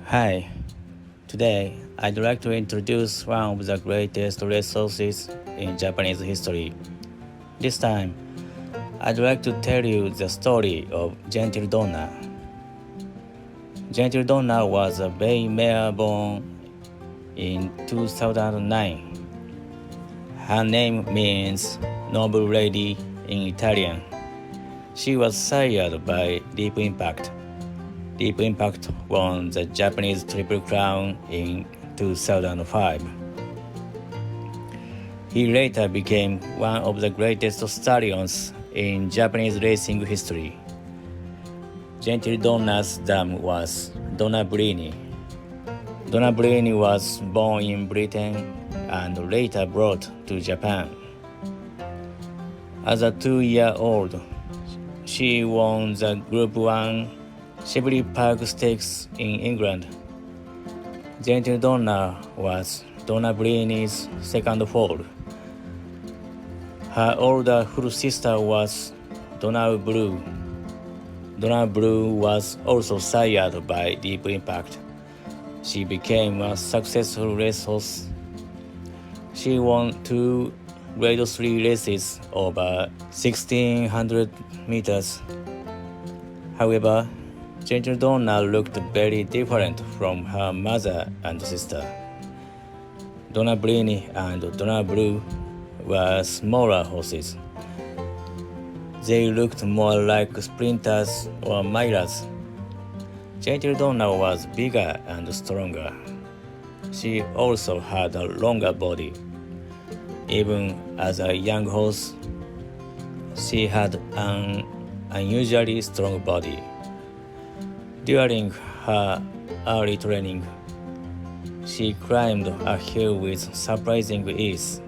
Hi, today I'd like to introduce one of the greatest resources in Japanese history. This time, I'd like to tell you the story of Gentildonna. Gentildonna was a Bay Mare born in 2009. Her name means noble lady in Italian. She was sired by Deep Impact. Deep Impact won the Japanese Triple Crown in 2005. He later became one of the greatest stallions in Japanese racing history. Gentildonna's dam was Donna Brini. Donna Brini was born in Britain and later brought to Japan. As a 2-year-old, she won the Group 1 Shipley Park Stakes in England. Gentildonna was Donna Brini's second foal. Her older full sister was Donna Blue. Donna Blue was also sired by Deep Impact. She became a successful racehorse. She won 2 Grade 3 races over 1,600 meters. However, Gentildonna looked very different from her mother and sister. Donna Brini and Donna Blue were smaller horses. They looked more like sprinters or milers. Gentildonna was bigger and stronger. She also had a longer body. Even as a young horse, she had an unusually strong body. During her early training, she climbed a hill with surprising ease.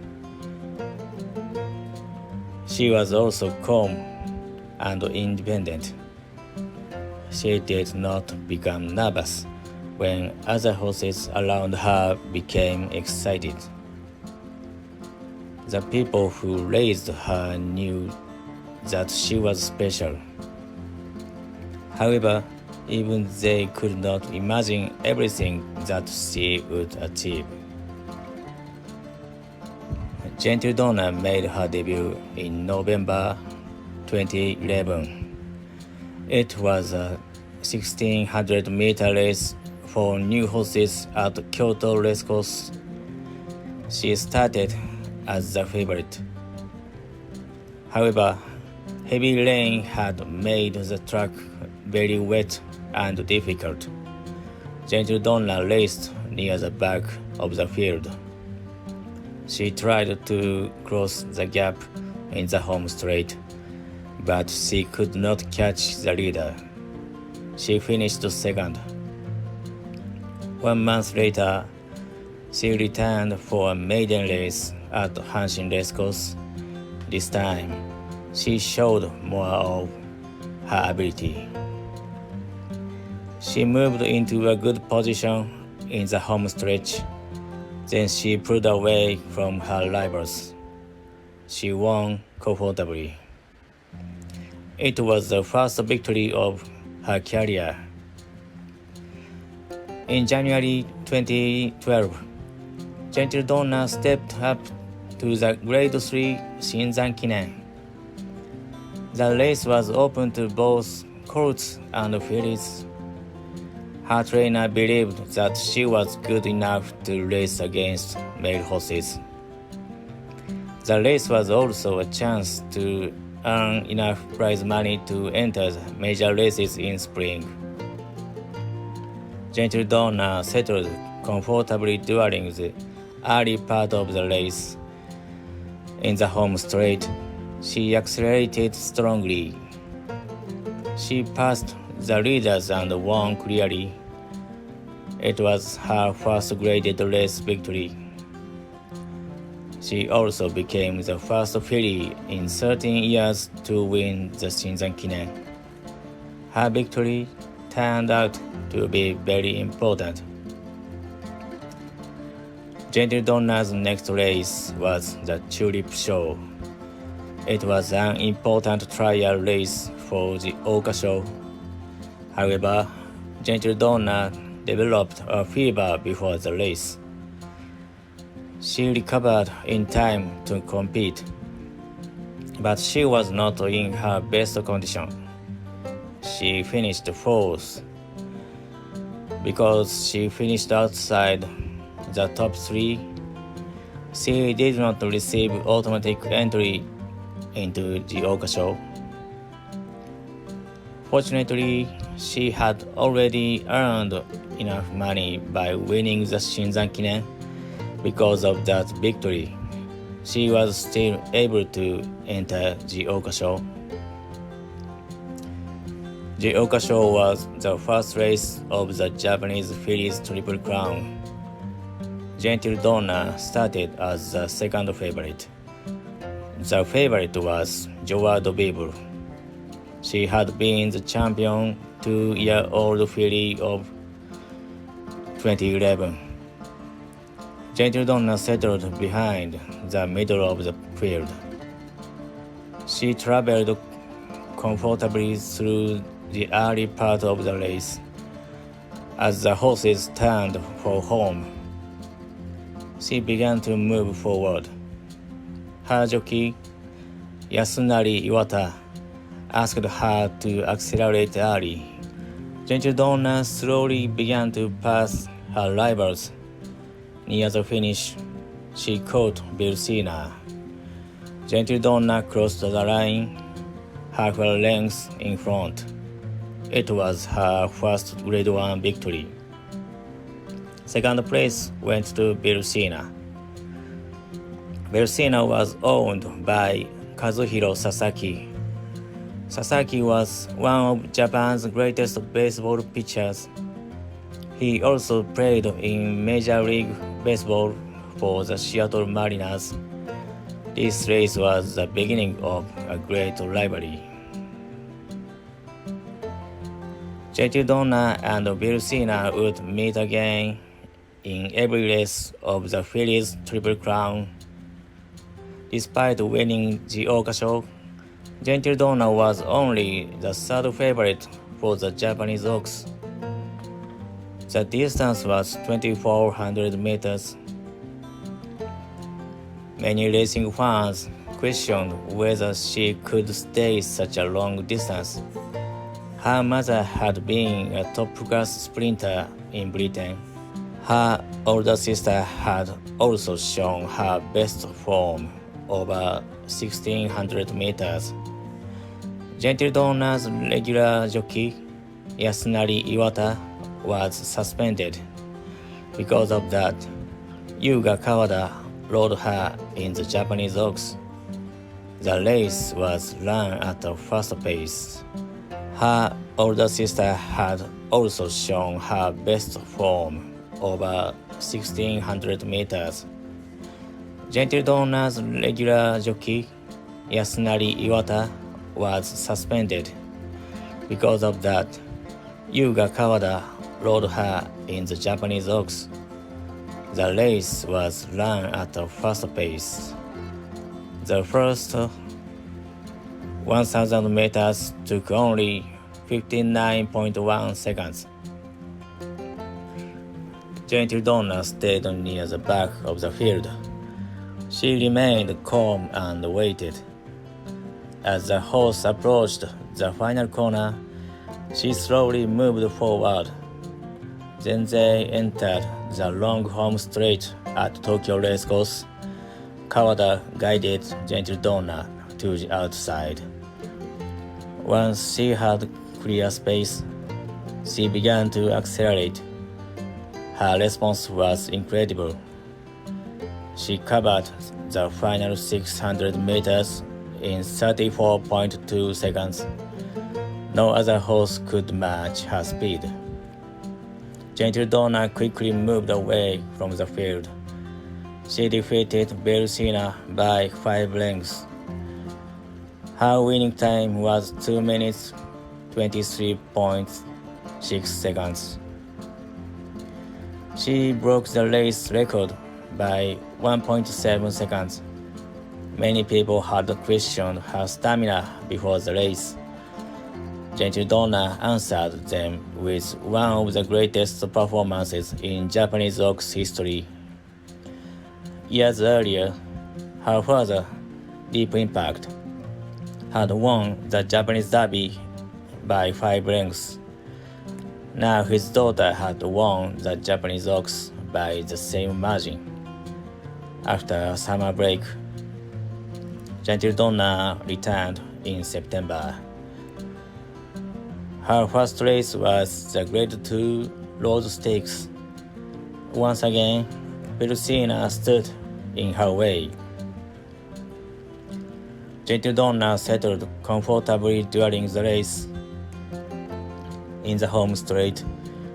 She was also calm and independent. She did not become nervous when other horses around her became excited. The people who raised her knew that she was special. However, even they could not imagine everything that she would achieve. Gentildonna made her debut in November 2011. It was a 1,600-meter race for new horses at Kyoto Racecourse. She started as the favorite. However, heavy rain had made the track very wet and difficult. Gentildonna raced near the back of the field. She tried to cross the gap in the home straight, but she could not catch the leader. She finished second. 1 month later, she returned for a maiden race at Hanshin Racecourse. This time, she showed more of her ability. She moved into a good position in the home stretch. Then she pulled away from her rivals. She won comfortably. It was the first victory of her career. In January 2012, Gentildonna stepped up to the Grade 3 Shinzan-kinen. The race was open to both colts and fillies. Her trainer believed that she was good enough to race against male horses. The race was also a chance to earn enough prize money to enter major races in spring. Gentildonna settled comfortably during the early part of the race. In the home straight, she accelerated strongly. She passed the leaders and won clearly. It was her first graded race victory. She also became the first filly in 13 years to win the Shinzan-kinen. Her victory turned out to be very important. Gentildonna's next race was the Tulip Show. It was an important trial race for the Oka Show. However, Gentildonna developed a fever before the race. She recovered in time to compete, but she was not in her best condition. She finished fourth. Because she finished outside the top 3, she did not receive automatic entry into the Oka show. Fortunately, she had already earned enough money by winning the Shinzan-kinen. Because of that victory, she was still able to enter the Oka show. The Oka show was the first race of the Japanese fillies Triple Crown. Gentildonna started as the second favorite. The favorite was Joie de Vivre. She had been the champion 2-year-old filly of 2011. Gentildonna settled behind the middle of the field. She traveled comfortably through the early part of the race. As the horses turned for home, she began to move forward. Her jockey, Yasunari Iwata, asked her to accelerate early. Gentildonna slowly began to pass her rivals. Near the finish, she caught Bilsina. Gentildonna crossed the line, half a length in front. It was her first Grade 1 victory. Second place went to Bilsina. Bilsina was owned by Kazuhiro Sasaki. Sasaki was one of Japan's greatest baseball pitchers. He also played in Major League Baseball for the Seattle Mariners. This race was the beginning of a great rivalry. Gentildonna and Bilsina would meet again in every race of the fillies Triple Crown. Despite winning the Oka show, Gentildonna was only the third favorite for the Japanese Oaks. The distance was 2,400 meters. Many racing fans questioned whether she could stay such a long distance. Her mother had been a top-class sprinter in Britain. Her older sister had also shown her best form over 1,600 meters. Gentildonna's regular jockey, Yasunari Iwata, was suspended. Because of that, Yuga Kawada rode her in the Japanese Oaks. The race was run at a fast pace. Her older sister had also shown her best form over 1,600 meters. Gentildonna's regular jockey, Yasunari Iwata, was suspended. Because of that, Yuga Kawada rode her in the Japanese Oaks. The race was run at a fast pace. The first 1,000 meters took only 59.1 seconds. Gentildonna stayed near the back of the field. She remained calm and waited. As the horse approached the final corner, she slowly moved forward. Then they entered the long home straight at Tokyo Racecourse. Kawada guided Gentildonna to the outside. Once she had clear space, she began to accelerate. Her response was incredible. She covered the final 600 meters in 34.2 seconds. No other horse could match her speed. Gentildonna quickly moved away from the field. She defeated Bilsina by 5 lengths. Her winning time was 2 minutes 23.6 seconds. She broke the race record by 1.7 seconds. Many people had questioned her stamina before the race. Gentildonna answered them with one of the greatest performances in Japanese ox history. Years earlier, her father, Deep Impact, had won the Japanese Derby by 5 lengths. Now his daughter had won the Japanese Oaks by the same margin. After a summer break, Gentildonna returned in September. Her first race was the Grade 2 Road Stakes. Once again, Vilcina stood in her way. Gentildonna settled comfortably during the race. In the home straight,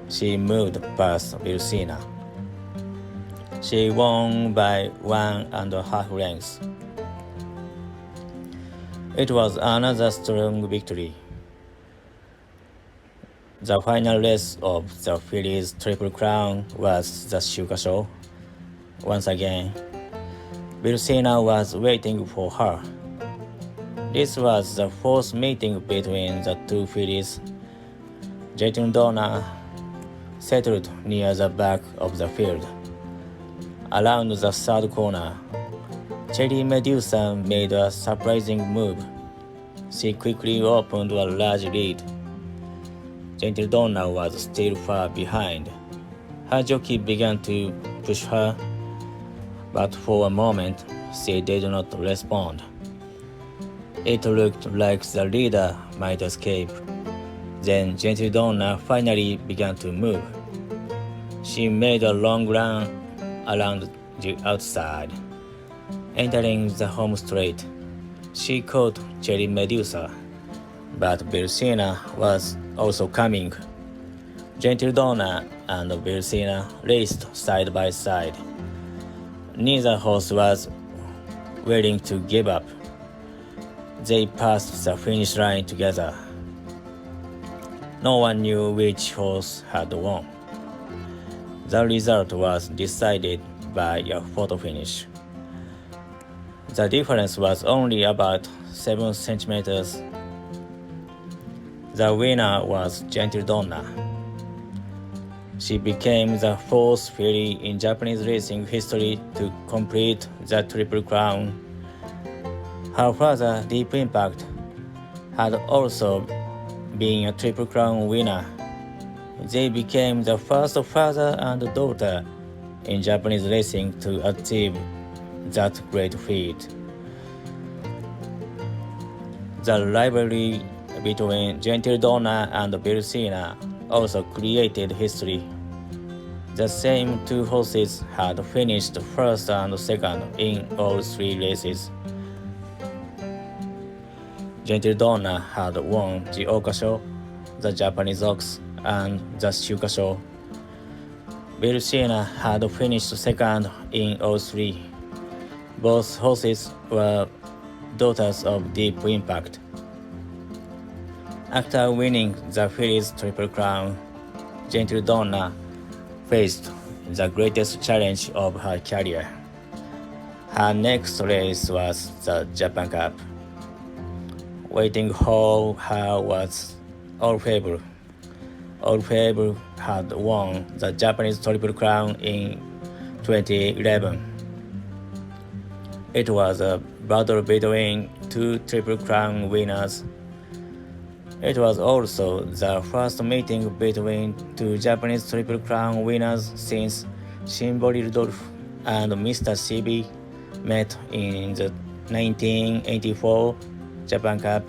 she moved past Vilcina. She won by 1.5 lengths. It was another strong victory. The final race of the Fillies Triple Crown was the Shuka Show. Once again, Vilcina was waiting for her. This was the fourth meeting between the two fillies. Gentildonna settled near the back of the field. Around the third corner, Cherry Medusa made a surprising move. She quickly opened a large lead. Gentildonna was still far behind. Her jockey began to push her, but for a moment she did not respond. It looked like the leader might escape. Then Gentildonna finally began to move. She made a long run around the outside. Entering the home straight, she caught Cherry Medusa, but Vilcina was also coming. Gentildonna and Vilcina raced side by side. Neither horse was willing to give up. They passed the finish line together. No one knew which horse had won. The result was decided by a photo finish. The difference was only about 7 centimeters. The winner was Gentildonna. She became the fourth filly in Japanese racing history to complete the Triple Crown. Her father, Deep Impact, had also been a Triple Crown winner. They became the first father and daughter in Japanese racing to achieve that great feat. The rivalry between Gentildonna and Vilcina also created history. The same two horses had finished first and second in all 3 races. Gentildonna had won the Oka Show, the Japanese Oaks, and the Shuka Show. Vilcina had finished second in all 3. Both horses were daughters of Deep Impact. After winning the Fillies Triple Crown, Gentildonna faced the greatest challenge of her career. Her next race was the Japan Cup. Waiting for her was Orfebvre. Orfebvre had won the Japanese Triple Crown in 2011. It was a battle between 2 Triple Crown winners. It was also the first meeting between 2 Japanese Triple Crown winners since Shimbori Rudolph and Mr. CB met in the 1984 Japan Cup.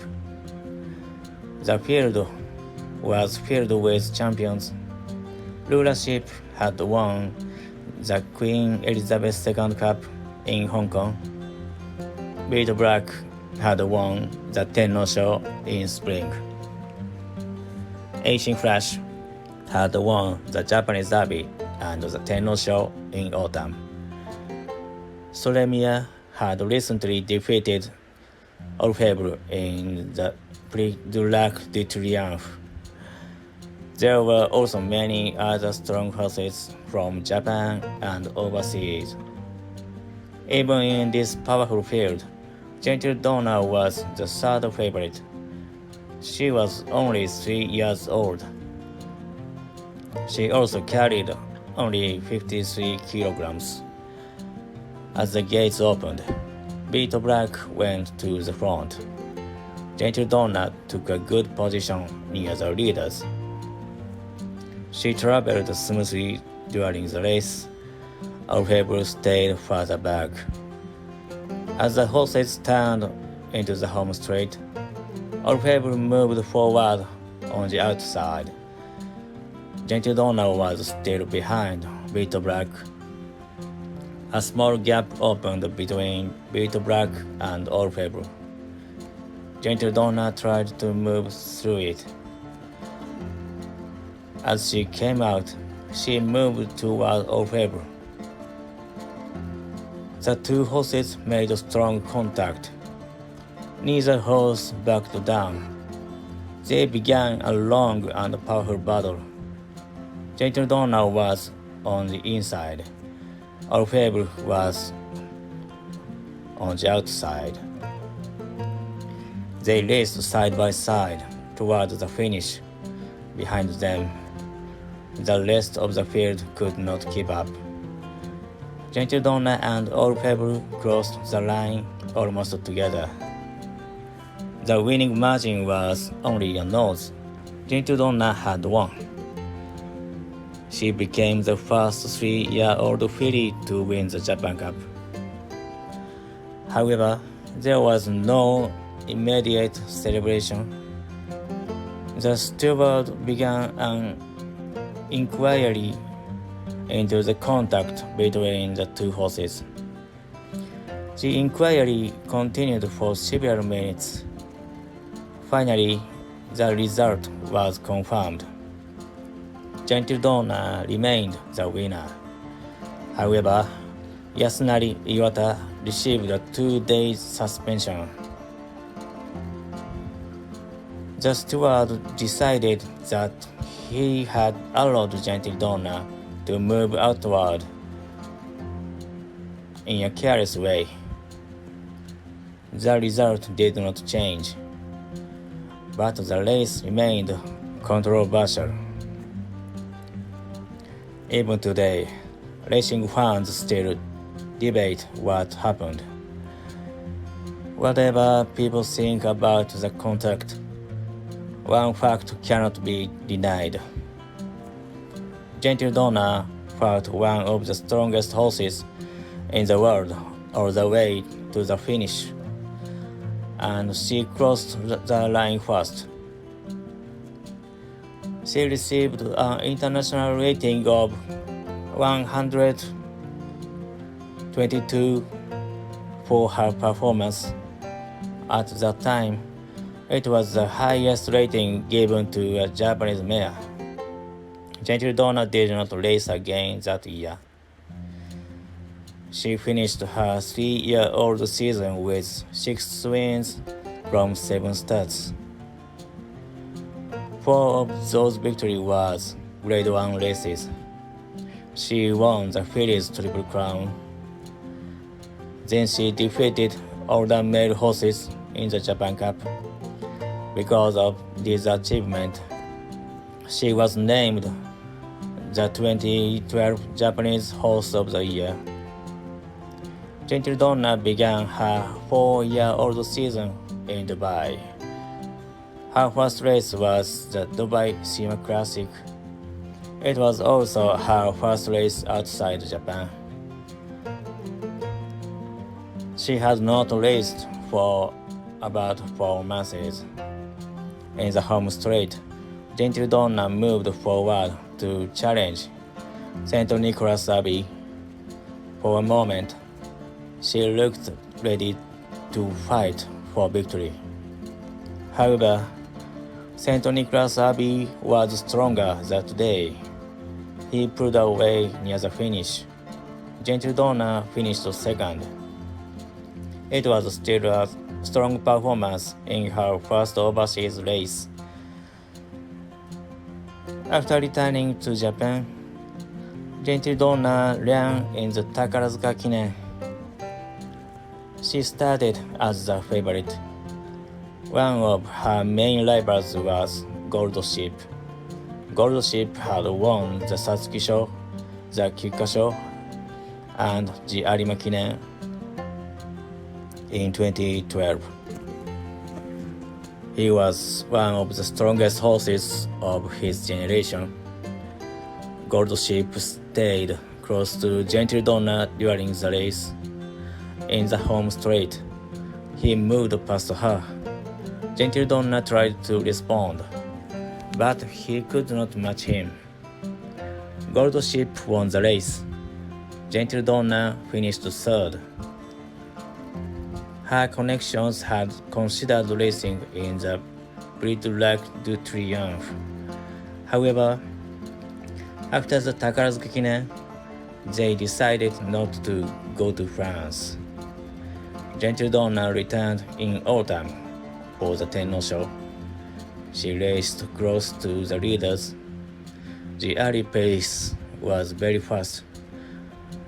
The field was filled with champions. Rulership had won the Queen Elizabeth II Cup in Hong Kong. Beat Black had won the Tenno Show in spring. Asian Flash had won the Japanese Derby and the Tenno Show in autumn. Solemia had recently defeated Orfebvre in the Prix du Lac de Triomphe. There were also many other strong horses from Japan and overseas. Even in this powerful field, Gentildonna was the third favorite. She was only 3 years old. She also carried only 53 kilograms. As the gates opened, Vito Black went to the front. Gentildonna took a good position near the leaders. She traveled smoothly during the race. Orfebre stayed further back. As the horses turned into the home straight, Orfebre moved forward on the outside. Gentildonna was still behind Vito Black. A small gap opened between Vito Black and Orfebre. Gentildonna tried to move through it. As she came out, she moved toward Orfebre. The two horses made strong contact. Neither horse backed down. They began a long and powerful battle. Gentildonna was on the inside. Orfebre was on the outside. They raced side by side toward the finish. Behind them, the rest of the field could not keep up. Gentildonna and Orfebre crossed the line almost together. The winning margin was only a nose. Gentildonna had won. She became the first 3-year-old filly to win the Japan Cup. However, there was no immediate celebration. The steward began an inquiry into the contact between the two horses. The inquiry continued for several minutes. Finally, the result was confirmed. Gentildonna remained the winner. However, Yasunari Iwata received a 2-day suspension. The steward decided that he had allowed Gentildonna to move outward in a careless way. The result did not change, but the race remained controversial. Even today, racing fans still debate what happened. Whatever people think about the contact, one fact cannot be denied. Gentildonna fought one of the strongest horses in the world all the way to the finish, and she crossed the line first. She received an international rating of 122 for her performance. At that time, it was the highest rating given to a Japanese mare. Gentildonna did not race again that year. She finished her 3-year-old season with 6 wins from 7 starts. 4 of those victories was Grade 1 races. She won the filly's Triple Crown. Then she defeated older male horses in the Japan Cup. Because of this achievement, she was named the 2012 Japanese Horse of the Year. Gentildonna began her 4-year-old season in Dubai. Her first race was the Dubai Sima Classic. It was also her first race outside Japan. She had not raced for about 4 months. In the home straight, Gentildonna moved forward to challenge St. Nicholas Abbey. For a moment, she looked ready to fight for victory. However, St. Nicholas Abbey was stronger that day. He pulled away near the finish. Gentildonna finished second. It was still a strong performance in her first overseas race. After returning to Japan, Gentildonna ran in the Takarazuka Kinen. She started as the favorite. One of her main rivals was Gold Ship. Gold Ship had won the Satsuki-sho, the Kikka-sho, and the Arima Kinen in 2012. He was one of the strongest horses of his generation. Gold Ship stayed close to Gentildonna during the race. In the home straight, he moved past her. Gentildonna tried to respond, but he could not match him. Gold Ship won the race. Gentildonna finished third. Her connections had considered racing in the Prix du Lac du Triomphe. However, after the Takarazuka-kinen, they decided not to go to France. Gentildonna returned in autumn for the Tenno show. She raced close to the leaders. The early pace was very fast.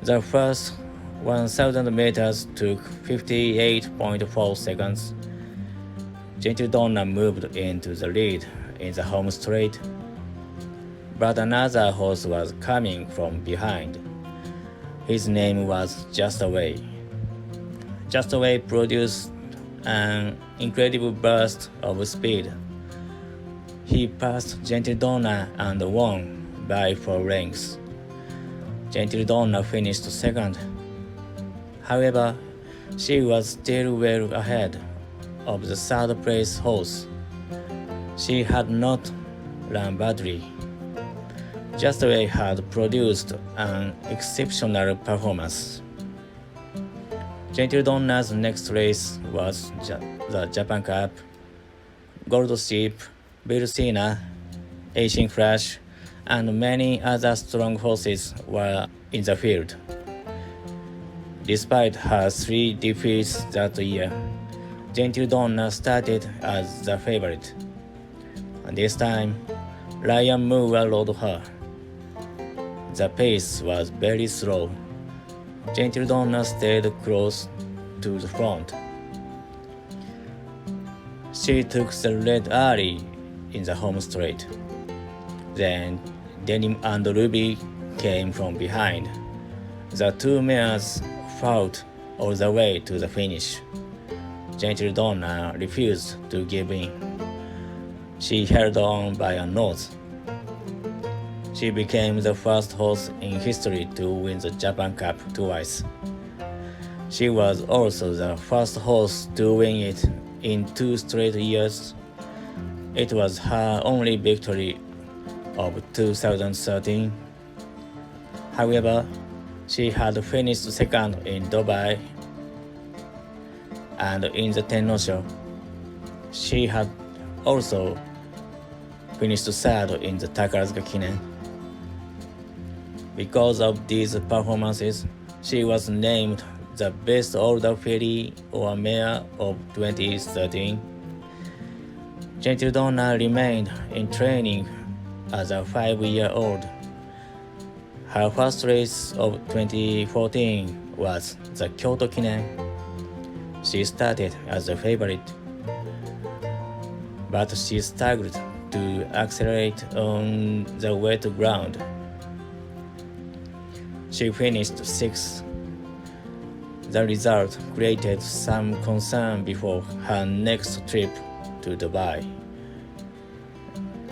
The first 1,000 meters took 58.4 seconds. Gentildonna moved into the lead in the home straight, but another horse was coming from behind. His name was Just Away. Just Away produced an incredible burst of speed. He passed Gentildonna and won by 4 lengths. Gentildonna finished second. However, she was still well ahead of the third place horse. She had not run badly. Just Away had produced an exceptional performance. Gentildonna's next race was the Japan Cup. Gold Ship, Vilsina, Asian Flash, and many other strong horses were in the field. Despite her 3 defeats that year, Gentildonna started as the favorite. This time, Ryan Moore rode her. The pace was very slow. Gentildonna stayed close to the front. She took the lead early in the home straight. Then Denim and Ruby came from behind. The 2 mares fought all the way to the finish. Gentildonna refused to give in. She held on by a nose. She became the first horse in history to win the Japan Cup twice. She was also the first horse to win it in 2 straight years. It was her only victory of 2013. However, she had finished second in Dubai and in the Tenno show. She had also finished third in the Takarazuka-kinen. Because of these performances, she was named the best older filly or mare of 2013. Gentildonna remained in training as a 5-year-old. Her first race of 2014 was the Kyoto Kinen. She started as a favorite, but she struggled to accelerate on the wet ground. She finished 6th. The result created some concern before her next trip to Dubai.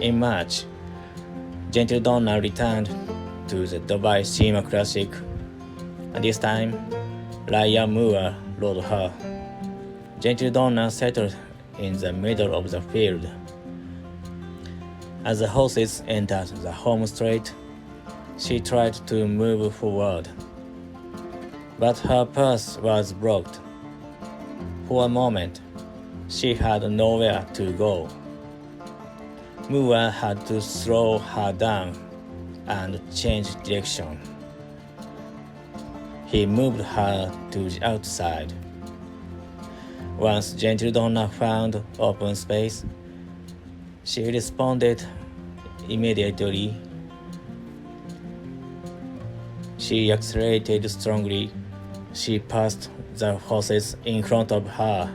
In March, Gentildonna returned to the Dubai SEMA Classic. This time, Ryan Moore rode her. Gentildonna settled in the middle of the field. As the horses entered the home straight, she tried to move forward, but her purse was blocked. For a moment, she had nowhere to go. Moore had to slow her down and change direction. He moved her to the outside. Once Gentildonna found open space, she responded immediately. She accelerated strongly. She passed the horses in front of her.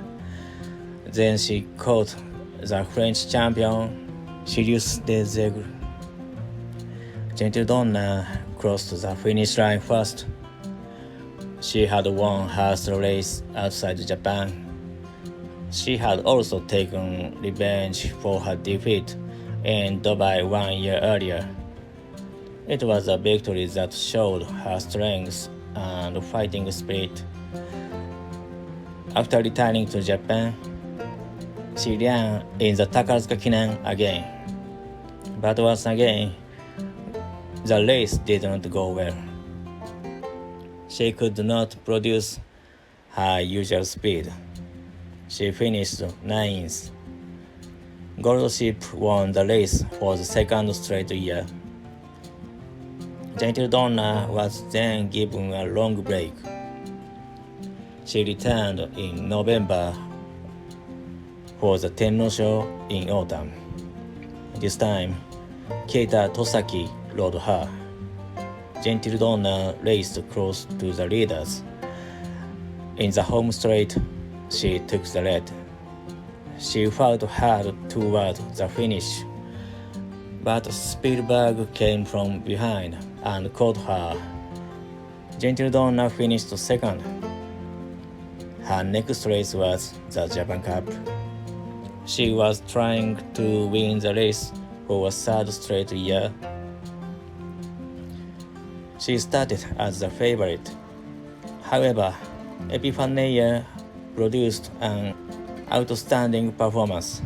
Then she caught the French champion Sirius Desegre. Gentildonna crossed the finish line first. She had won her race outside Japan. She had also taken revenge for her defeat in Dubai 1 year earlier. It was a victory that showed her strength and fighting spirit. After returning to Japan, she ran in the Takaratsuka Kinen again. But once again, the race did not go well. She could not produce her usual speed. She finished 9th. Gold Ship won the race for the second straight year. Gentildonna was then given a long break. She returned in November for the Tenno show in autumn. This time, Keita Tosaki rode her. Gentildonna raced close to the leaders. In the home straight, she took the lead. She fought hard toward the finish, but Spielberg came from behind and caught her. Gentildonna finished second. Her next race was the Japan Cup. She was trying to win the race for a third straight year. She started as the favorite. However, Epiphania produced an outstanding performance.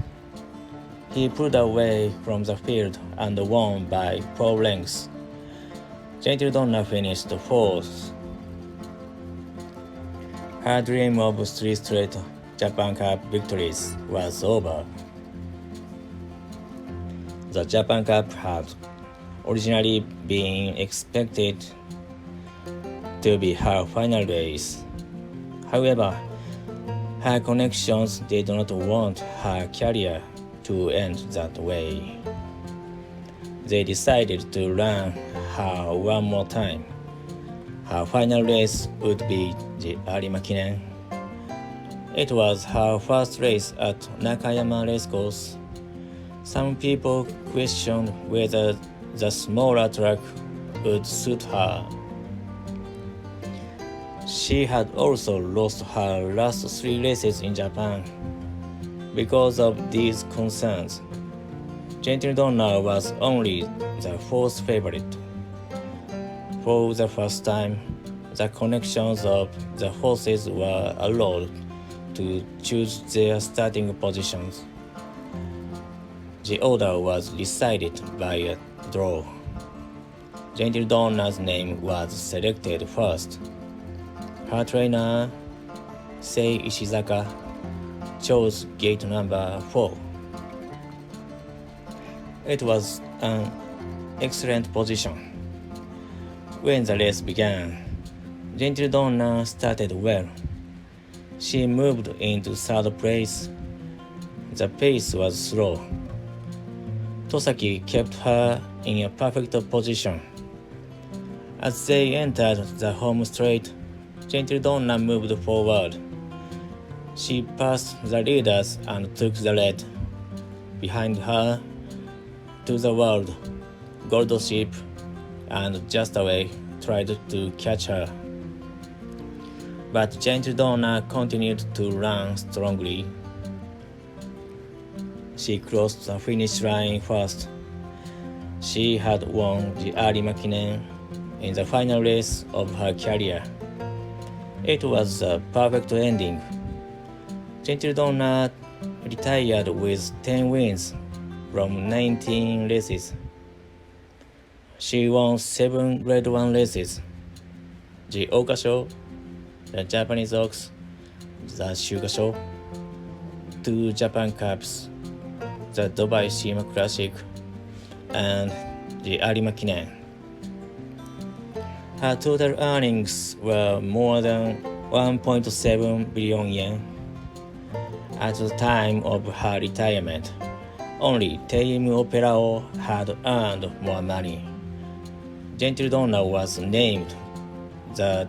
He pulled away from the field and won by 4 lengths. Gentildonna finished 4th. Her dream of 3 straight Japan Cup victories was over. The Japan Cup had originally been expected to be her final race. However, her connections did not want her career to end that way. They decided to run her one more time. Her final race would be the Arima Kinen. It was her first race at Nakayama Racecourse. Some people questioned whether the smaller track would suit her. She had also lost her last 3 races in Japan. Because of these concerns, Gentildonna was only the 4th favorite. For the first time, the connections of the horses were allowed to choose their starting positions. The order was decided by a draw. Gentildonna's name was selected first. Her trainer, Sei Ishizaka, chose gate number 4. It was an excellent position. When the race began, Gentildonna started well. She moved into 3rd place. The pace was slow. Tosaki kept her in a perfect position. As they entered the home straight, Gentildonna moved forward. She passed the leaders and took the lead. Behind her, to the world, Gold Ship and Just Away tried to catch her. But Gentildonna continued to run strongly. She crossed the finish line first. She had won the Arima Kinen in the final race of her career. It was a perfect ending. Gentildonna retired with 10 wins from 19 races. She won 7 Grade 1 races: the Oka Show, the Japanese Oaks, the Shuga Show, 2 Japan Cups, the Dubai Shima Classic, and the Arima Kinen. Her total earnings were more than 1.7 billion yen. At the time of her retirement, only Teim Operao had earned more money. Gentildonna was named the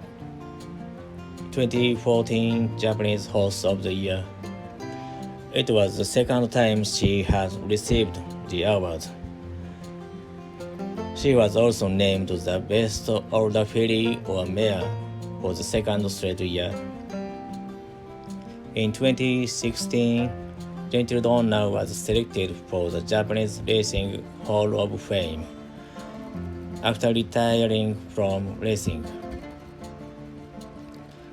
2014 Japanese Horse of the Year. It was the second time she had received the award. She was also named the best older filly or mare for the second straight year. In 2016, Gentildonna was selected for the Japanese Racing Hall of Fame after retiring from racing.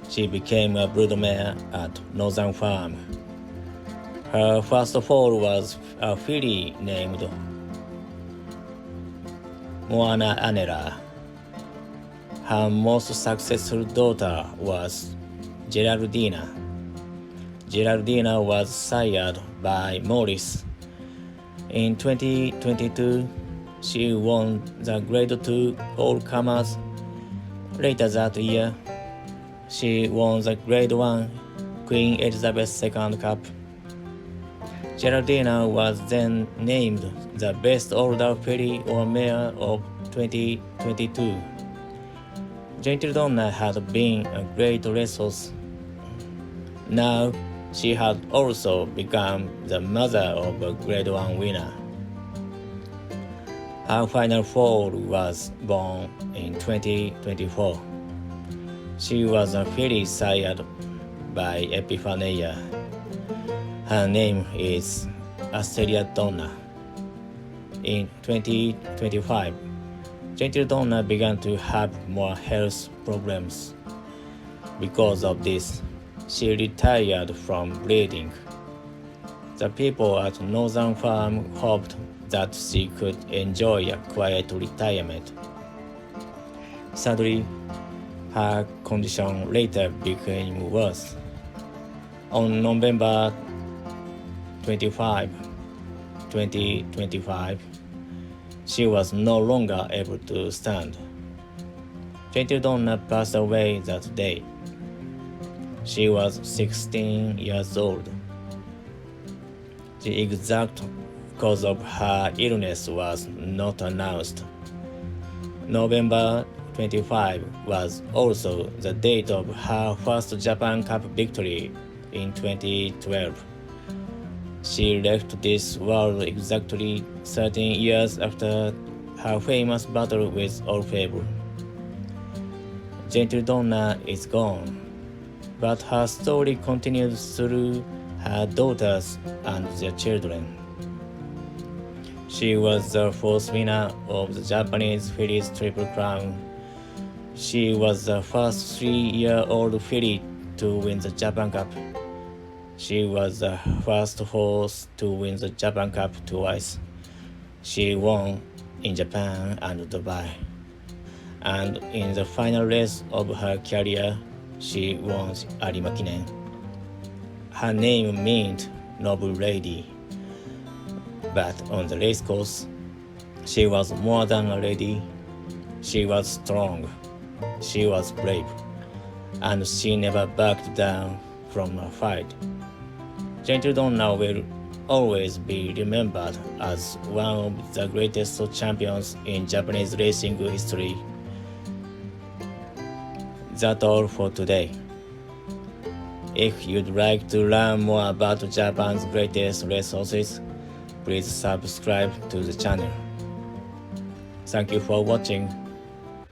She became a broodmare at Northern Farm. Her first foal was a filly named Moana Anela. Her most successful daughter was Geraldina. Geraldina was sired by Morris. In 2022, she won the Grade 2 All-Comers. Later that year, she won the Grade 1 Queen Elizabeth II Cup. Geraldina was then named the best older filly or mare of 2022. Gentildonna had been a great racehorse. Now, she had also become the mother of a Grade 1 winner. Her final foal was born in 2024. She was a filly sired by Epiphania. Her name is Gentildonna. In 2025, Gentildonna began to have more health problems. Because of this, she retired from breeding. The people at Northern Farm hoped that she could enjoy a quiet retirement. Sadly, her condition later became worse. On November 25, 2025, she was no longer able to stand. Gentildonna passed away that day. She was 16 years old. The exact cause of her illness was not announced. November 25 was also the date of her first Japan Cup victory in 2012. She left this world exactly 13 years after her famous battle with Orfeo. Gentildonna is gone, but her story continues through her daughters and their children. She was the fourth winner of the Japanese fillies Triple Crown. She was the first 3-year-old filly to win the Japan Cup. She was the first horse to win the Japan Cup twice. She won in Japan and Dubai. And in the final race of her career, she won Arima Kinen. Her name meant noble lady. But on the racecourse, she was more than a lady. She was strong. She was brave. And she never backed down from a fight. Gentildonna will always be remembered as one of the greatest champions in Japanese racing history. That's all for today. If you'd like to learn more about Japan's greatest racehorses, please subscribe to the channel. Thank you for watching.